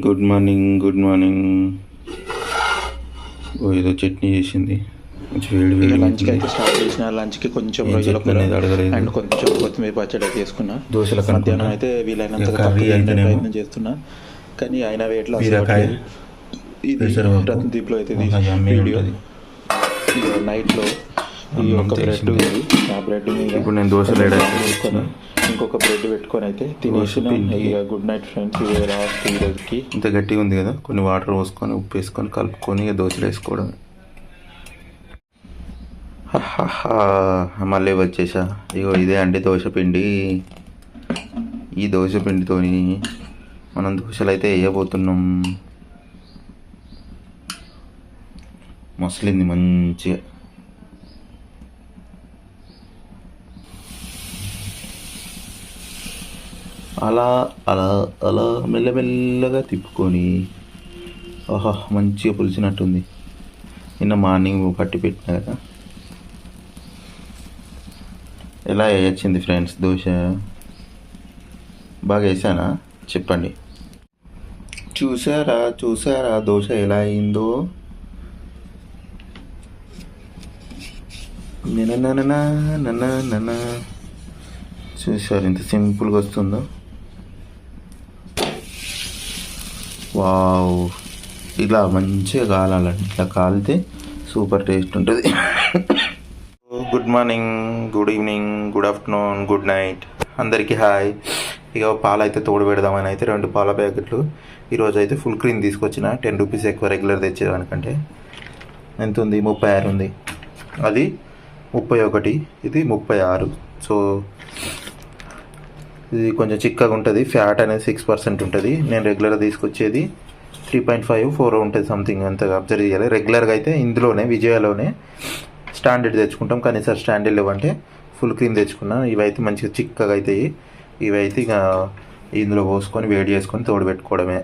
Good morning. ఏదో చట్నీ చేసింది, వేడి లంచ్కి అయితే స్టార్ట్ చేసిన. లంచ్కి కొంచెం రొయ్యల కూర అండ్ కొంచెం కొత్తిమీర పచ్చడి తీసుకున్నా. దోశల మధ్యాహ్నం అయితే వీలైనంత ప్రయత్నం చేస్తున్నా, కానీ ఆయన వెయిట్లో ఇది రత్నదీప్లో అయితే వీడియో నైట్లో ఈ ఒక బ్రెడ్ ఆ బ్రెడ్ మీద ఇప్పుడు నేను దోశలు వేసుకొని ఇంకొక బ్రెడ్ పెట్టుకొని అయితే తినేసిన. ఇక గుడ్ నైట్ ఫ్రెండ్స్. ఇది లాస్ట్ ఈ రోజుకి. ఇంత గట్టిగా ఉంది కదా, కొన్ని వాటర్ పోసుకొని ఉప్పు వేసుకొని కలుపుకొని ఇక దోశలు వేసుకోవడం. మళ్ళీ వచ్చేసా. ఇగో ఇదే అండి దోశ పిండి. ఈ దోశ పిండితోని మనం దోశలు అయితే వేయబోతున్నాం. మసలింది మంచిగా. అలా అలా అలా మెల్లమెల్లగా తిప్పుకొని మంచిగా పులిచినట్టుంది. నిన్న మార్నింగ్ పట్టి పెట్టిన కదా. ఎలా వేయచ్చింది ఫ్రెండ్స్ దోశ? బాగా వేసానా చెప్పండి. చూసారా దోశ ఎలా అయిందో? చూసారు ఇంత సింపుల్గా వస్తుందో? వావ్, ఇలా మంచిగా కాలాలండి. ఇట్లా కాలితే సూపర్ టేస్ట్ ఉంటుంది. Good morning, good evening, good afternoon, good night అందరికీ హాయ్. ఇక పాలు అయితే తోడు పెడదామని అయితే 2 పాల ప్యాకెట్లు ఈరోజు అయితే ఫుల్ క్రీమ్ తీసుకొచ్చిన. 10 రూపీస్ ఎక్కువ రెగ్యులర్ తెచ్చేదానికంటే. ఎంత ఉంది? 36 ఉంది. అది 31, ఇది 36. సో ఇది కొంచెం చిక్కగా ఉంటుంది. ఫ్యాట్ అనేది 6% ఉంటుంది. నేను రెగ్యులర్గా తీసుకొచ్చేది 3.5, 4 ఉంటుంది సంథింగ్. అంతగా అబ్జర్వ్ చేయాలి. రెగ్యులర్గా అయితే ఇందులోనే విజయాలోనే స్టాండర్డ్ తెచ్చుకుంటాం, కానీ సార్ స్టాండర్డ్ లేవంటే ఫుల్ క్రీమ్ తెచ్చుకున్నాను. ఇవైతే మంచిగా చిక్కగా అవుతాయి. ఇవైతే ఇక ఇందులో పోసుకొని వేడి చేసుకొని తోడు పెట్టుకోవడమే.